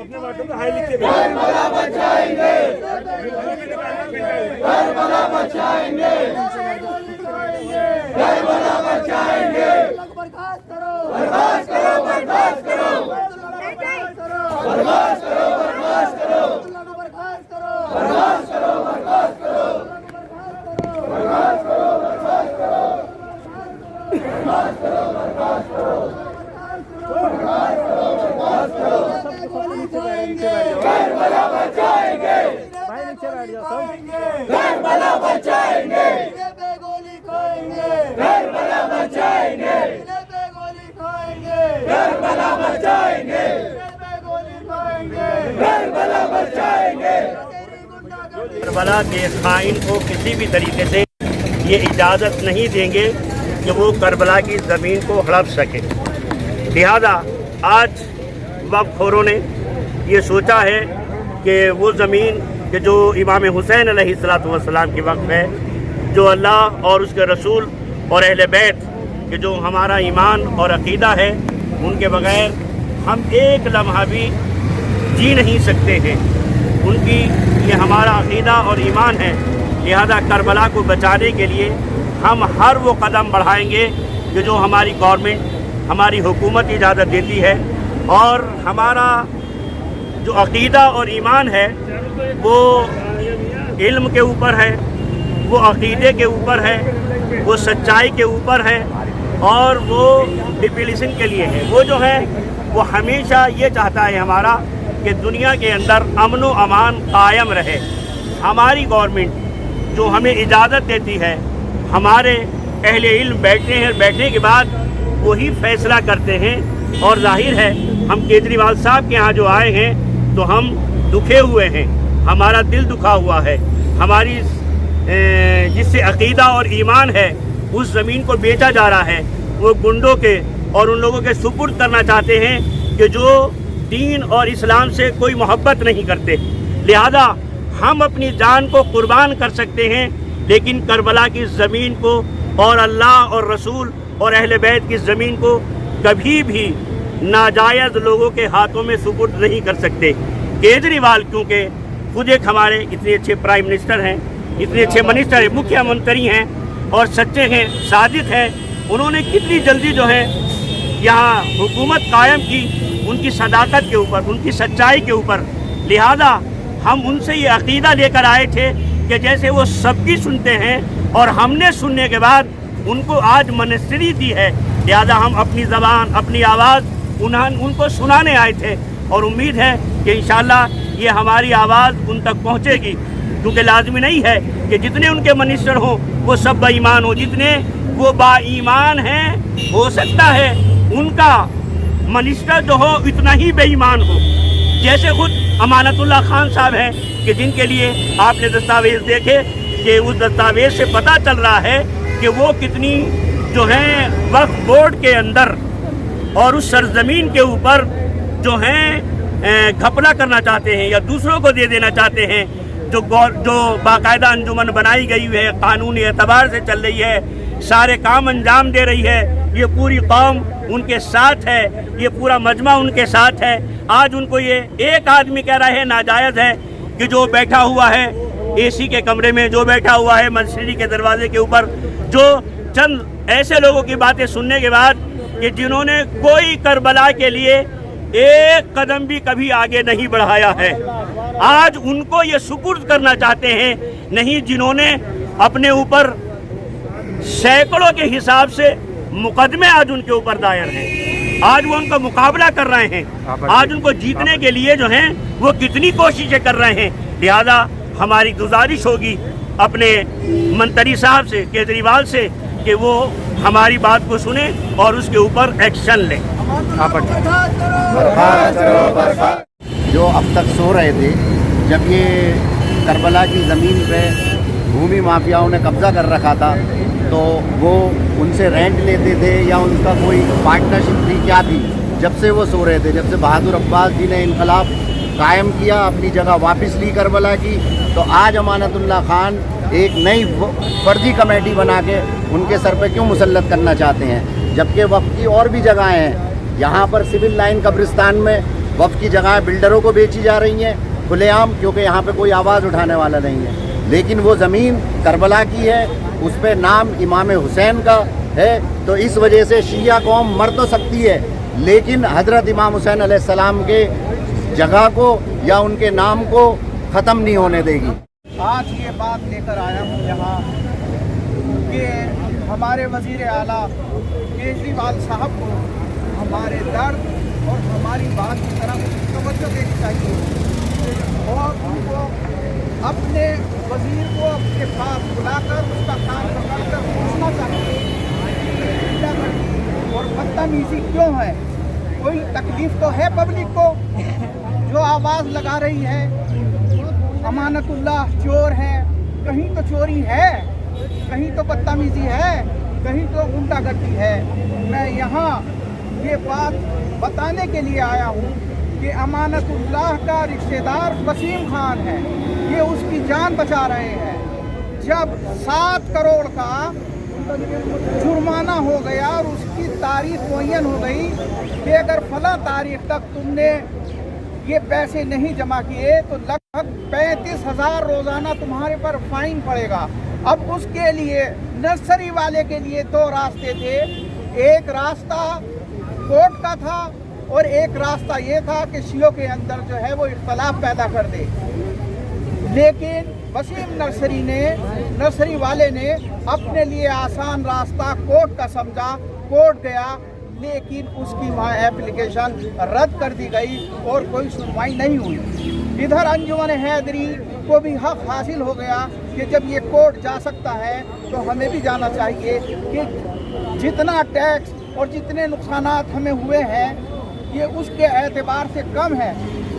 Karbala बचाएंगे, Karbala बचाएंगे, Karbala बचाएंगे। बर्खास्त करो, बर्खास्त करो, बर्खास्त करो, बर्खास्त करो, बर्खास्त करो, बर्खास्त करो, बर्खास्त करो, बर्खास्त करो, बर्खास्त करो, बर्खास्त करो, बर्खास्त करो, बर्खास्त करो, बर्खास्त करो, बर्खास्त करो। करबला बचाएंगे, करबला बचाएंगे, गोली खाएंगे, करबला बचाएंगे, गोली खाएंगे, करबला बचाएंगे, गोली खाएंगे, करबला बचाएंगे। करबला के खाइन को किसी भी तरीके से ये इजाज़त नहीं देंगे कि वो करबला की ज़मीन को हड़प सके। लिहाजा आज वक़्फ़खोरों ने ये सोचा है कि वो ज़मीन कि जो इमाम हुसैन अलैहिस्सलातु वस्सलाम की वक़्फ़ है, जो अल्लाह और उसके रसूल और अहले बैत कि जो हमारा ईमान और अक़ीदा है, उनके बग़ैर हम एक लम्हा भी जी नहीं सकते हैं। उनकी ये हमारा अक़ीदा और ईमान है। लिहाजा करबला को बचाने के लिए हम हर वो कदम बढ़ाएंगे कि जो हमारी गवर्नमेंट, हमारी हुकूमत इजाज़त देती है। और हमारा जो अक़ीदा और ईमान है वो इल्म के ऊपर है, वो अक़ीदे के ऊपर है, वो सच्चाई के ऊपर है और वो डिप्यूलेशन के लिए है। वो जो है वो हमेशा ये चाहता है हमारा कि दुनिया के अंदर अमन व अमान कायम रहे। हमारी गवर्नमेंट जो हमें इजाज़त देती है, हमारे अहले इल्म बैठते हैं, बैठने के बाद वही फ़ैसला करते हैं। और ज़ाहिर है हम केजरीवाल साहब के यहाँ जो आए हैं तो हम दुखे हुए हैं, हमारा दिल दुखा हुआ है। हमारी जिससे अक़ीदा और ईमान है उस ज़मीन को बेचा जा रहा है। वो गुंडों के और उन लोगों के सुपुर्द करना चाहते हैं कि जो दीन और इस्लाम से कोई मोहब्बत नहीं करते। लिहाजा हम अपनी जान को कुर्बान कर सकते हैं, लेकिन करबला की ज़मीन को और अल्लाह और रसूल और अहले बैत की ज़मीन को कभी भी नाजायज़ लोगों के हाथों में सुपुर्द नहीं कर सकते। केजरीवाल क्योंकि खुद एक हमारे इतने अच्छे प्राइम मिनिस्टर हैं, इतने अच्छे मिनिस्टर हैं, मुख्यमंत्री हैं और सच्चे हैं, साजिद हैं, उन्होंने कितनी जल्दी जो है यहाँ हुकूमत कायम की, उनकी सदाकत के ऊपर, उनकी सच्चाई के ऊपर। लिहाजा हम उनसे ये अक़ीदा लेकर आए थे कि जैसे वो सबकी सुनते हैं और हमने सुनने के बाद उनको आज मिनिस्ट्री दी है, लिहाजा हम अपनी ज़बान, अपनी आवाज़ उनको सुनाने आए थे। और उम्मीद है कि इंशाअल्लाह ये हमारी आवाज़ उन तक पहुँचेगी, क्योंकि लाजमी नहीं है कि जितने उनके मिनिस्टर हों वो सब बेईमान हो। जितने वो बाईमान हैं, हो सकता है उनका मिनिस्टर जो हो इतना ही बेईमान हो। जैसे खुद अमानतुल्लाह खान साहब हैं कि जिनके लिए आपने दस्तावेज़ देखे कि उस दस्तावेज़ से पता चल रहा है कि वो कितनी जो हैं वक्फ बोर्ड के अंदर और उस सरजमीन के ऊपर जो हैं घपला करना चाहते हैं या दूसरों को दे देना चाहते हैं। जो बाकायदा अंजुमन बनाई गई है, कानूनी एतबार से चल रही है, सारे काम अंजाम दे रही है, ये पूरी कौम उनके साथ है, ये पूरा मजमा उनके साथ है। आज उनको ये एक आदमी कह रहा है नाजायज़ है कि जो बैठा हुआ है एसी के कमरे में, जो बैठा हुआ है मस्जिद के दरवाजे के ऊपर, जो चंद ऐसे लोगों की बातें सुनने के बाद कि जिन्होंने कोई करबला के लिए एक कदम भी कभी आगे नहीं बढ़ाया है, आज उनको ये सुपुर्द करना चाहते हैं। नहीं, जिन्होंने अपने ऊपर सैकड़ों के हिसाब से मुकदमे आज उनके ऊपर दायर हैं, आज वो उनका मुकाबला कर रहे हैं, आज उनको जीतने के लिए जो हैं वो कितनी कोशिशें कर रहे हैं। लिहाजा हमारी गुजारिश होगी अपने मंत्री साहब से, केजरीवाल से, कि वो हमारी बात को सुने और उसके ऊपर एक्शन लें। जो अब तक सो रहे थे, जब ये करबला की ज़मीन पे भूमि माफियाओं ने कब्ज़ा कर रखा था, तो वो उनसे रेंट लेते थे या उनका कोई पार्टनरशिप थी, क्या थी? जब से वो सो रहे थे, जब से बहादुर अब्बास जी ने इनकलाब कायम किया, अपनी जगह वापस ली करबला की, तो आज अमानतुल्लाह खान एक नई फर्जी कमेटी बना के उनके सर पे क्यों मुसल्लत करना चाहते हैं? जबकि वक्त की और भी जगहें हैं। यहाँ पर सिविल लाइन कब्रिस्तान में वक्फ की जगह बिल्डरों को बेची जा रही हैं खुलेआम, क्योंकि यहाँ पे कोई आवाज़ उठाने वाला नहीं है। लेकिन वो ज़मीन करबला की है, उस पे नाम इमाम हुसैन का है, तो इस वजह से शिया कौम मर तो सकती है, लेकिन हज़रत इमाम हुसैन अलैहिस्सलाम के जगह को या उनके नाम को ख़त्म नहीं होने देगी। आज ये बात लेकर आया हूँ यहाँ कि हमारे वज़ीर आला केजरीवाल साहब को हमारे दर्द और हमारी बात की तरफ तवज्जो देनी चाहिए और उनको अपने वज़ीर को अपने पास बुलाकर उसका काम पकड़कर पूछना चाहिए और बदतमीजी क्यों है। कोई तकलीफ तो है पब्लिक को जो आवाज़ लगा रही है अमानतुल्लाह चोर है, कहीं तो चोरी है, कहीं तो बदतमीजी है, कहीं तो गुंडागर्दी है। मैं यहाँ ये बात बताने के लिए आया हूँ कि अमानतुल्लाह का रिश्तेदार वसीम खान है, ये उसकी जान बचा रहे हैं। जब 7 करोड़ का जुर्माना हो गया और उसकी तारीख मुअय्यन हो गई कि अगर फला तारीख तक तुमने ये पैसे नहीं जमा किए तो लगभग 35,000 रोजाना तुम्हारे पर फाइन पड़ेगा। अब उसके लिए नर्सरी वाले के लिए 2 रास्ते थे, एक रास्ता कोर्ट का था और एक रास्ता ये था कि शियों के अंदर जो है वो इख्तलाफ पैदा कर दे। लेकिन वसीम नर्सरी वाले ने अपने लिए आसान रास्ता कोर्ट का समझा, कोर्ट गया, लेकिन उसकी वहाँ एप्लीकेशन रद्द कर दी गई और कोई सुनवाई नहीं हुई। इधर अंजुमन हैदरी को भी हक हासिल हो गया कि जब ये कोर्ट जा सकता है तो हमें भी जाना चाहिए कि जितना टैक्स और जितने नुकसानात हमें हुए हैं ये उसके एतबार से कम है।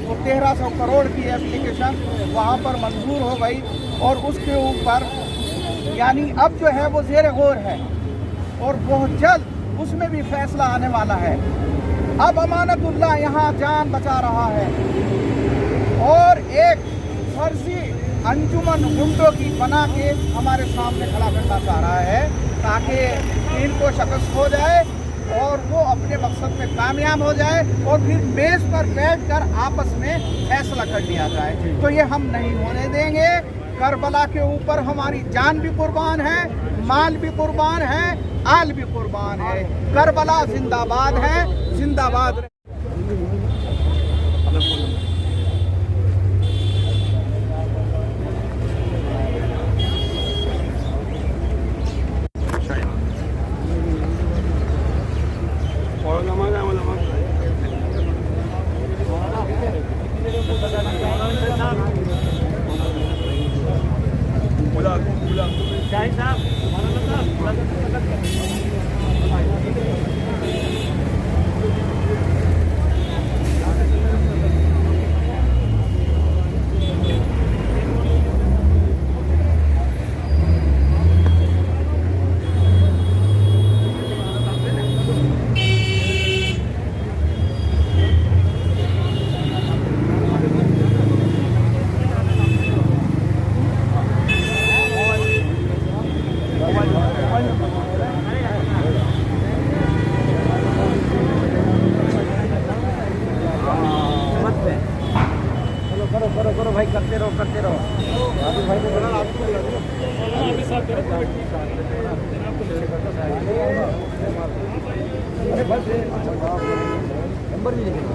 तो 1300 करोड़ की एप्लीकेशन वहाँ पर मंजूर हो गई और उसके ऊपर यानी अब जो है वो ज़ेर गौर है और बहुत जल्द उसमें भी फैसला आने वाला है। अब अमानतुल्लाह यहाँ जान बचा रहा है और एक फर्जी अंजुमन गुंडों की बना के हमारे सामने खड़ा करना चाह रहा है ताकि इनको शिकस्त हो जाए और वो अपने मकसद में कामयाब हो जाए और फिर मेज पर बैठकर आपस में फैसला कर लिया जाए। तो ये हम नहीं होने देंगे। करबला के ऊपर हमारी जान भी कुर्बान है, माल भी कुर्बान है, आल भी कुर्बान है। करबला जिंदाबाद है, जिंदाबाद। करो भाई, करते रहो भाई को बोला आपको अभी साथ करो अरे बस नंबर भी लिखेगा।